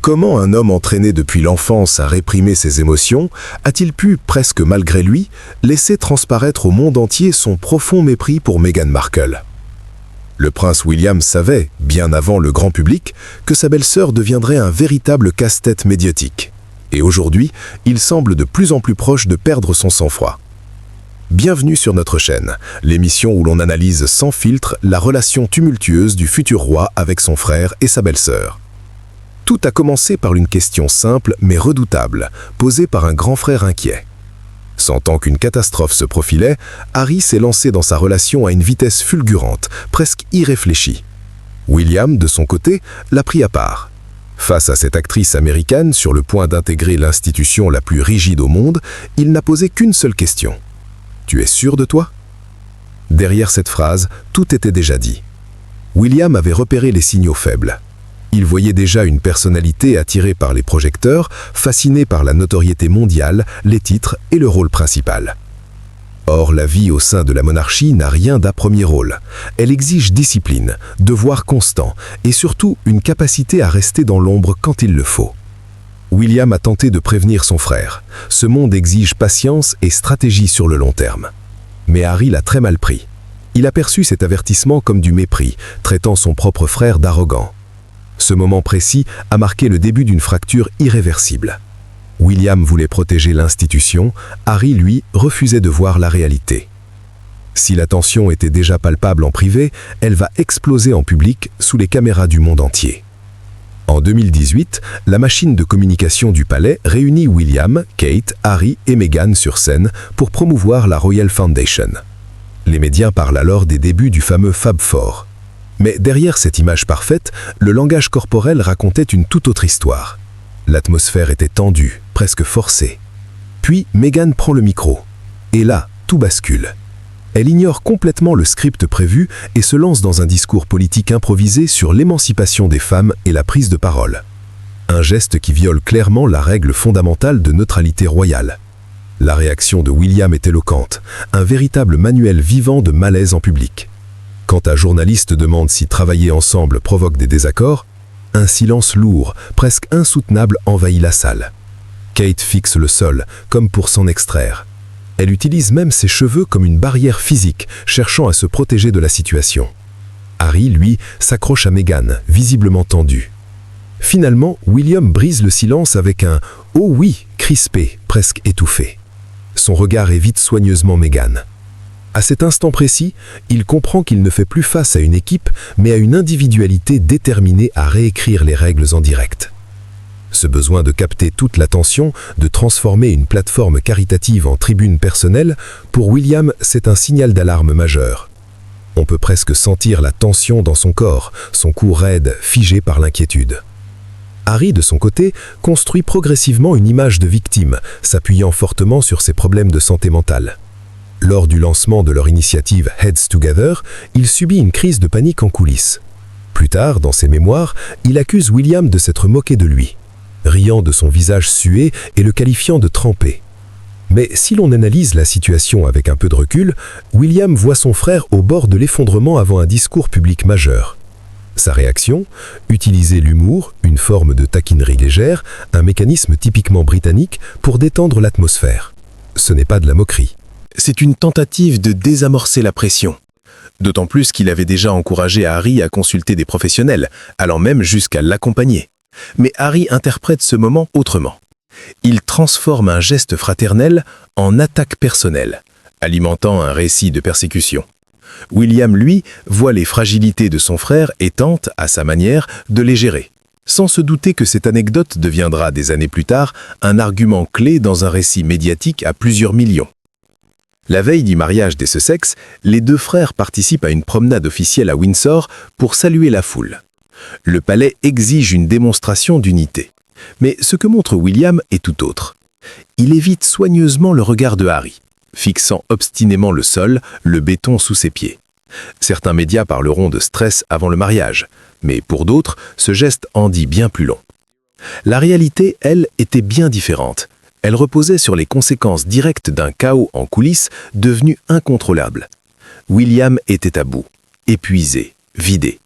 Comment un homme entraîné depuis l'enfance à réprimer ses émotions a-t-il pu, presque malgré lui, laisser transparaître au monde entier son profond mépris pour Meghan Markle? Le prince William savait, bien avant le grand public, que sa belle-sœur deviendrait un véritable casse-tête médiatique. Et aujourd'hui, il semble de plus en plus proche de perdre son sang-froid. Bienvenue sur notre chaîne, l'émission où l'on analyse sans filtre la relation tumultueuse du futur roi avec son frère et sa belle-sœur. Tout a commencé par une question simple mais redoutable, posée par un grand frère inquiet. Sentant qu'une catastrophe se profilait, Harry s'est lancé dans sa relation à une vitesse fulgurante, presque irréfléchie. William, de son côté, l'a pris à part. Face à cette actrice américaine sur le point d'intégrer l'institution la plus rigide au monde, il n'a posé qu'une seule question. « Tu es sûr de toi ?» Derrière cette phrase, tout était déjà dit. William avait repéré les signaux faibles. Il voyait déjà une personnalité attirée par les projecteurs, fascinée par la notoriété mondiale, les titres et le rôle principal. Or, la vie au sein de la monarchie n'a rien d'un premier rôle. Elle exige discipline, devoir constant et surtout une capacité à rester dans l'ombre quand il le faut. William a tenté de prévenir son frère. Ce monde exige patience et stratégie sur le long terme. Mais Harry l'a très mal pris. Il a perçu cet avertissement comme du mépris, traitant son propre frère d'arrogant. Ce moment précis a marqué le début d'une fracture irréversible. William voulait protéger l'institution, Harry, lui, refusait de voir la réalité. Si la tension était déjà palpable en privé, elle va exploser en public sous les caméras du monde entier. En 2018, la machine de communication du palais réunit William, Kate, Harry et Meghan sur scène pour promouvoir la Royal Foundation. Les médias parlent alors des débuts du fameux Fab Four. Mais derrière cette image parfaite, le langage corporel racontait une toute autre histoire. L'atmosphère était tendue, presque forcée. Puis Meghan prend le micro. Et là, tout bascule. Elle ignore complètement le script prévu et se lance dans un discours politique improvisé sur l'émancipation des femmes et la prise de parole. Un geste qui viole clairement la règle fondamentale de neutralité royale. La réaction de William est éloquente, un véritable manuel vivant de malaise en public. Quand un journaliste demande si travailler ensemble provoque des désaccords, un silence lourd, presque insoutenable envahit la salle. Kate fixe le sol, comme pour s'en extraire. Elle utilise même ses cheveux comme une barrière physique, cherchant à se protéger de la situation. Harry, lui, s'accroche à Meghan, visiblement tendu. Finalement, William brise le silence avec un « Oh oui » crispé, presque étouffé. Son regard évite soigneusement Meghan. À cet instant précis, il comprend qu'il ne fait plus face à une équipe, mais à une individualité déterminée à réécrire les règles en direct. Ce besoin de capter toute l'attention, de transformer une plateforme caritative en tribune personnelle, pour William, c'est un signal d'alarme majeur. On peut presque sentir la tension dans son corps, son cou raide, figé par l'inquiétude. Harry, de son côté, construit progressivement une image de victime, s'appuyant fortement sur ses problèmes de santé mentale. Lors du lancement de leur initiative Heads Together, il subit une crise de panique en coulisses. Plus tard, dans ses mémoires, il accuse William de s'être moqué de lui, riant de son visage sué et le qualifiant de trempé. Mais si l'on analyse la situation avec un peu de recul, William voit son frère au bord de l'effondrement avant un discours public majeur. Sa réaction, utiliser l'humour, une forme de taquinerie légère, un mécanisme typiquement britannique pour détendre l'atmosphère. Ce n'est pas de la moquerie. C'est une tentative de désamorcer la pression. D'autant plus qu'il avait déjà encouragé Harry à consulter des professionnels, allant même jusqu'à l'accompagner. Mais Harry interprète ce moment autrement. Il transforme un geste fraternel en attaque personnelle, alimentant un récit de persécution. William, lui, voit les fragilités de son frère et tente, à sa manière, de les gérer, sans se douter que cette anecdote deviendra des années plus tard un argument clé dans un récit médiatique à plusieurs millions. La veille du mariage des Sussex, les deux frères participent à une promenade officielle à Windsor pour saluer la foule. Le palais exige une démonstration d'unité. Mais ce que montre William est tout autre. Il évite soigneusement le regard de Harry, fixant obstinément le sol, le béton sous ses pieds. Certains médias parleront de stress avant le mariage, mais pour d'autres, ce geste en dit bien plus long. La réalité, elle, était bien différente. Elle reposait sur les conséquences directes d'un chaos en coulisses devenu incontrôlable. William était à bout, épuisé, vidé.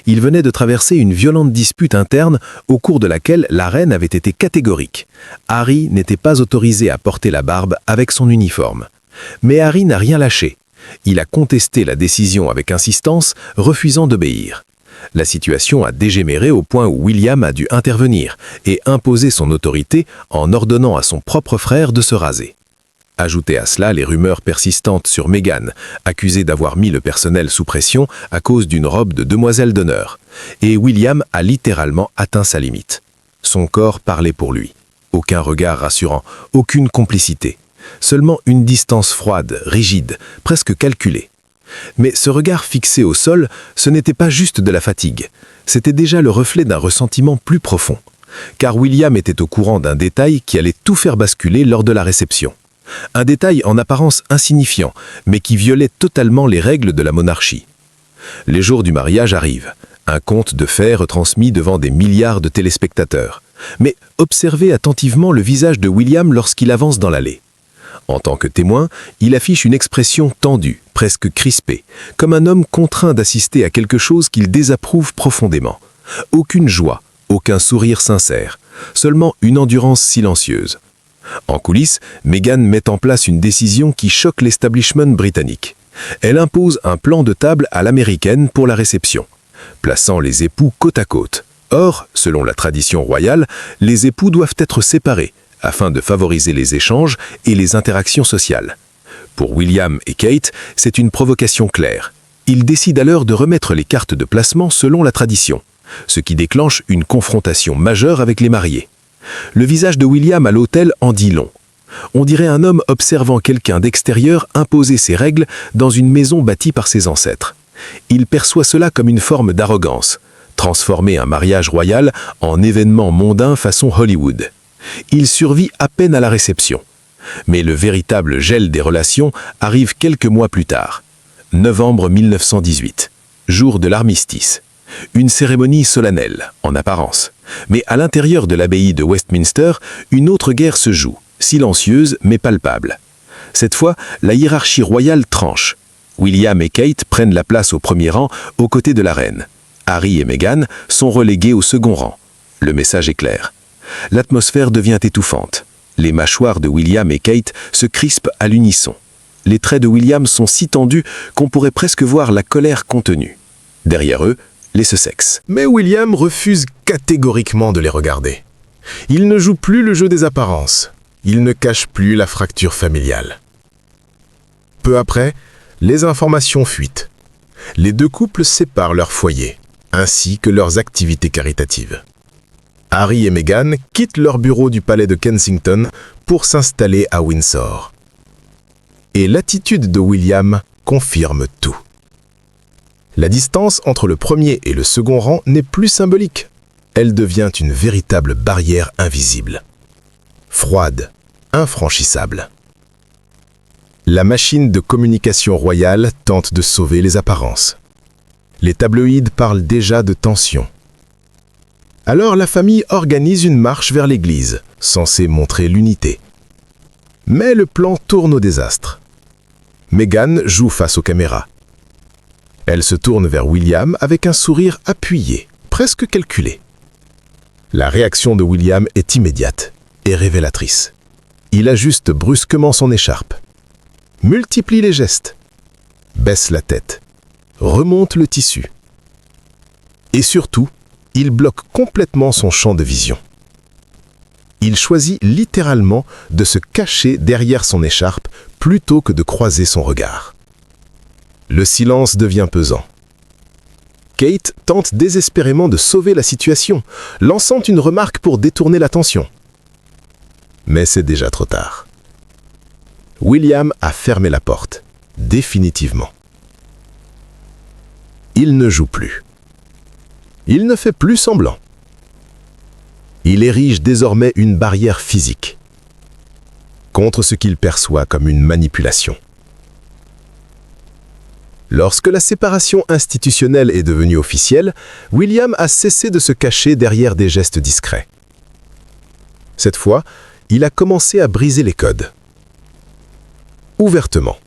Il venait de traverser une violente dispute interne au cours de laquelle la reine avait été catégorique. Harry n'était pas autorisé à porter la barbe avec son uniforme. Mais Harry n'a rien lâché. Il a contesté la décision avec insistance, refusant d'obéir. La situation a dégénéré au point où William a dû intervenir et imposer son autorité en ordonnant à son propre frère de se raser. Ajoutez à cela les rumeurs persistantes sur Meghan, accusée d'avoir mis le personnel sous pression à cause d'une robe de demoiselle d'honneur. Et William a littéralement atteint sa limite. Son corps parlait pour lui. Aucun regard rassurant, aucune complicité. Seulement une distance froide, rigide, presque calculée. Mais ce regard fixé au sol, ce n'était pas juste de la fatigue. C'était déjà le reflet d'un ressentiment plus profond. Car William était au courant d'un détail qui allait tout faire basculer lors de la réception. Un détail en apparence insignifiant, mais qui violait totalement les règles de la monarchie. Les jours du mariage arrivent. Un conte de fées retransmis devant des milliards de téléspectateurs. Mais observez attentivement le visage de William lorsqu'il avance dans l'allée. En tant que témoin, il affiche une expression tendue, presque crispée, comme un homme contraint d'assister à quelque chose qu'il désapprouve profondément. Aucune joie, aucun sourire sincère, seulement une endurance silencieuse. En coulisses, Meghan met en place une décision qui choque l'establishment britannique. Elle impose un plan de table à l'américaine pour la réception, plaçant les époux côte à côte. Or, selon la tradition royale, les époux doivent être séparés, afin de favoriser les échanges et les interactions sociales. Pour William et Kate, c'est une provocation claire. Ils décident alors de remettre les cartes de placement selon la tradition, ce qui déclenche une confrontation majeure avec les mariés. Le visage de William à l'hôtel en dit long. On dirait un homme observant quelqu'un d'extérieur imposer ses règles dans une maison bâtie par ses ancêtres. Il perçoit cela comme une forme d'arrogance, transformer un mariage royal en événement mondain façon Hollywood. Il survit à peine à la réception. Mais le véritable gel des relations arrive quelques mois plus tard. Novembre 1918, jour de l'armistice. Une cérémonie solennelle, en apparence. Mais à l'intérieur de l'abbaye de Westminster, une autre guerre se joue, silencieuse mais palpable. Cette fois, la hiérarchie royale tranche. William et Kate prennent la place au premier rang, aux côtés de la reine. Harry et Meghan sont relégués au second rang. Le message est clair. L'atmosphère devient étouffante. Les mâchoires de William et Kate se crispent à l'unisson. Les traits de William sont si tendus qu'on pourrait presque voir la colère contenue. Derrière eux, les Sussex. Mais William refuse catégoriquement de les regarder. Il ne joue plus le jeu des apparences. Il ne cache plus la fracture familiale. Peu après, les informations fuitent. Les deux couples séparent leur foyer, ainsi que leurs activités caritatives. Harry et Meghan quittent leur bureau du palais de Kensington pour s'installer à Windsor. Et l'attitude de William confirme tout. La distance entre le premier et le second rang n'est plus symbolique. Elle devient une véritable barrière invisible. Froide, infranchissable. La machine de communication royale tente de sauver les apparences. Les tabloïds parlent déjà de tension. Alors la famille organise une marche vers l'église, censée montrer l'unité. Mais le plan tourne au désastre. Meghan joue face aux caméras. Elle se tourne vers William avec un sourire appuyé, presque calculé. La réaction de William est immédiate et révélatrice. Il ajuste brusquement son écharpe, multiplie les gestes, baisse la tête, remonte le tissu. Et surtout, il bloque complètement son champ de vision. Il choisit littéralement de se cacher derrière son écharpe plutôt que de croiser son regard. Le silence devient pesant. Kate tente désespérément de sauver la situation, lançant une remarque pour détourner l'attention. Mais c'est déjà trop tard. William a fermé la porte, définitivement. Il ne joue plus. Il ne fait plus semblant. Il érige désormais une barrière physique contre ce qu'il perçoit comme une manipulation. Lorsque la séparation institutionnelle est devenue officielle, William a cessé de se cacher derrière des gestes discrets. Cette fois, il a commencé à briser les codes. Ouvertement.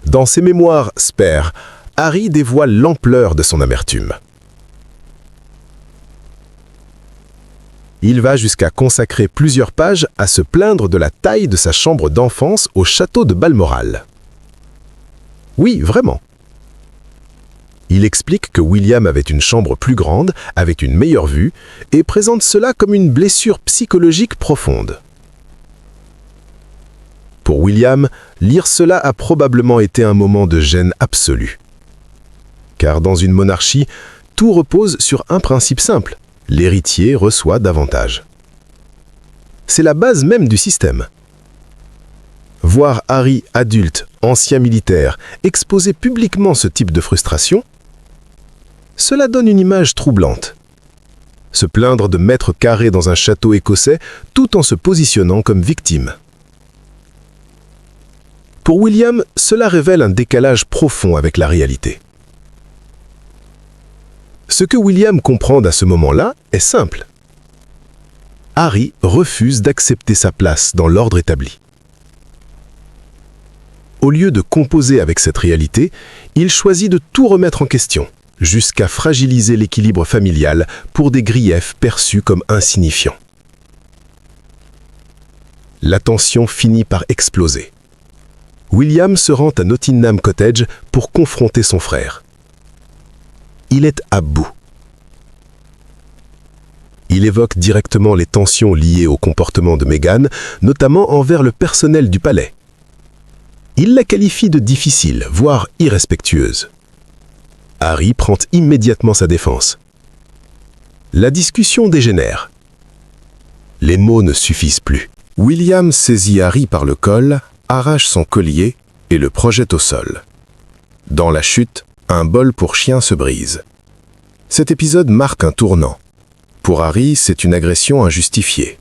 Dans ses mémoires Spare, Harry dévoile l'ampleur de son amertume. Il va jusqu'à consacrer plusieurs pages à se plaindre de la taille de sa chambre d'enfance au château de Balmoral. Oui, vraiment. Il explique que William avait une chambre plus grande, avec une meilleure vue, et présente cela comme une blessure psychologique profonde. Pour William, lire cela a probablement été un moment de gêne absolue. Car dans une monarchie, tout repose sur un principe simple. L'héritier reçoit davantage. C'est la base même du système. Voir Harry, adulte, ancien militaire, exposer publiquement ce type de frustration, cela donne une image troublante. Se plaindre de mètres carrés dans un château écossais tout en se positionnant comme victime. Pour William, cela révèle un décalage profond avec la réalité. Ce que William comprend à ce moment-là est simple. Harry refuse d'accepter sa place dans l'ordre établi. Au lieu de composer avec cette réalité, il choisit de tout remettre en question, jusqu'à fragiliser l'équilibre familial pour des griefs perçus comme insignifiants. La tension finit par exploser. William se rend à Nottingham Cottage pour confronter son frère. Il est à bout. Il évoque directement les tensions liées au comportement de Meghan, notamment envers le personnel du palais. Il la qualifie de difficile, voire irrespectueuse. Harry prend immédiatement sa défense. La discussion dégénère. Les mots ne suffisent plus. William saisit Harry par le col, arrache son collier et le projette au sol. Dans la chute, un bol pour chien se brise. Cet épisode marque un tournant. Pour Harry, c'est une agression injustifiée.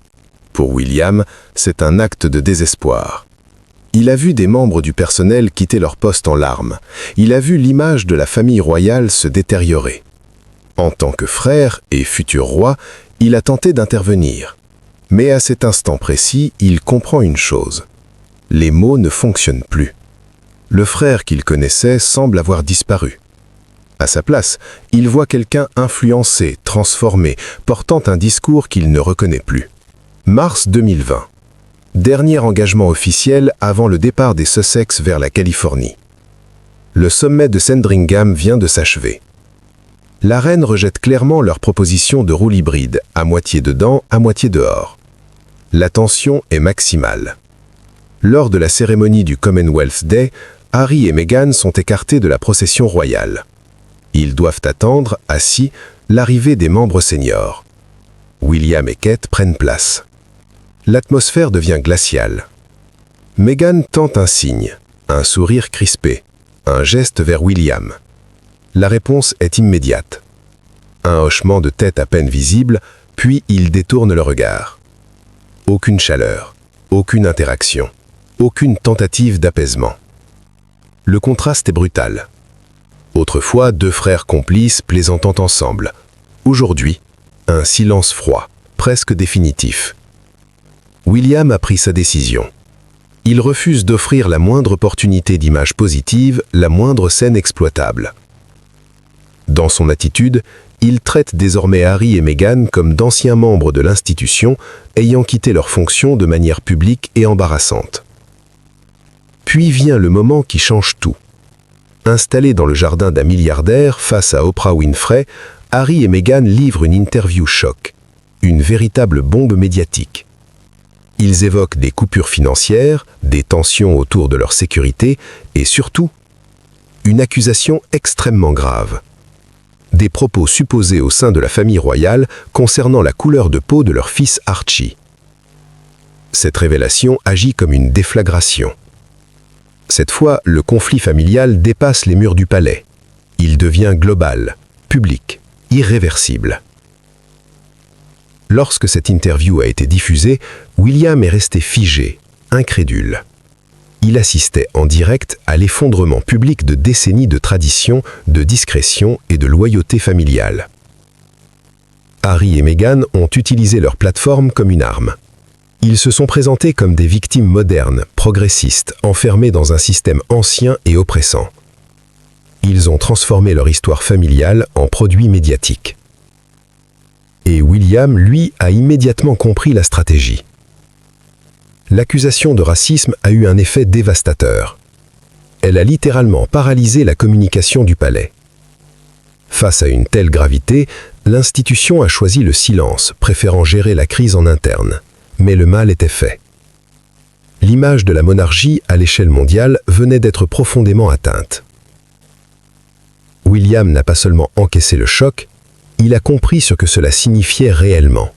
Pour William, c'est un acte de désespoir. Il a vu des membres du personnel quitter leur poste en larmes. Il a vu l'image de la famille royale se détériorer. En tant que frère et futur roi, il a tenté d'intervenir. Mais à cet instant précis, il comprend une chose. Les mots ne fonctionnent plus. Le frère qu'il connaissait semble avoir disparu. À sa place, il voit quelqu'un influencé, transformé, portant un discours qu'il ne reconnaît plus. Mars 2020. Dernier engagement officiel avant le départ des Sussex vers la Californie. Le sommet de Sandringham vient de s'achever. La reine rejette clairement leur proposition de rôle hybride, à moitié dedans, à moitié dehors. La tension est maximale. Lors de la cérémonie du Commonwealth Day, Harry et Meghan sont écartés de la procession royale. Ils doivent attendre, assis, l'arrivée des membres seniors. William et Kate prennent place. L'atmosphère devient glaciale. Meghan tente un signe, un sourire crispé, un geste vers William. La réponse est immédiate. Un hochement de tête à peine visible, puis il détourne le regard. Aucune chaleur, aucune interaction, aucune tentative d'apaisement. Le contraste est brutal. Autrefois, deux frères complices plaisantant ensemble. Aujourd'hui, un silence froid, presque définitif. William a pris sa décision. Il refuse d'offrir la moindre opportunité d'image positive, la moindre scène exploitable. Dans son attitude, il traite désormais Harry et Meghan comme d'anciens membres de l'institution ayant quitté leurs fonctions de manière publique et embarrassante. Puis vient le moment qui change tout. Installés dans le jardin d'un milliardaire face à Oprah Winfrey, Harry et Meghan livrent une interview choc, une véritable bombe médiatique. Ils évoquent des coupures financières, des tensions autour de leur sécurité et surtout, une accusation extrêmement grave. Des propos supposés au sein de la famille royale concernant la couleur de peau de leur fils Archie. Cette révélation agit comme une déflagration. Cette fois, le conflit familial dépasse les murs du palais. Il devient global, public, irréversible. Lorsque cette interview a été diffusée, William est resté figé, incrédule. Il assistait en direct à l'effondrement public de décennies de tradition, de discrétion et de loyauté familiale. Harry et Meghan ont utilisé leur plateforme comme une arme. Ils se sont présentés comme des victimes modernes, progressistes, enfermées dans un système ancien et oppressant. ils ont transformé leur histoire familiale en produit médiatique. Et William, lui, a immédiatement compris la stratégie. L'accusation de racisme a eu un effet dévastateur. Elle a littéralement paralysé la communication du palais. Face à une telle gravité, l'institution a choisi le silence, préférant gérer la crise en interne. Mais le mal était fait. L'image de la monarchie à l'échelle mondiale venait d'être profondément atteinte. William n'a pas seulement encaissé le choc, il a compris ce que cela signifiait réellement.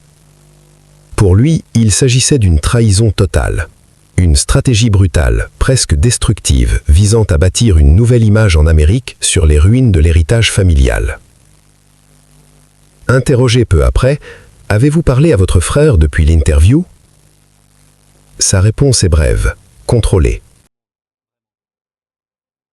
Pour lui, il s'agissait d'une trahison totale, une stratégie brutale, presque destructive, visant à bâtir une nouvelle image en Amérique sur les ruines de l'héritage familial. Interrogé peu après, « Avez-vous parlé à votre frère depuis l'interview ?» Sa réponse est brève, contrôlée.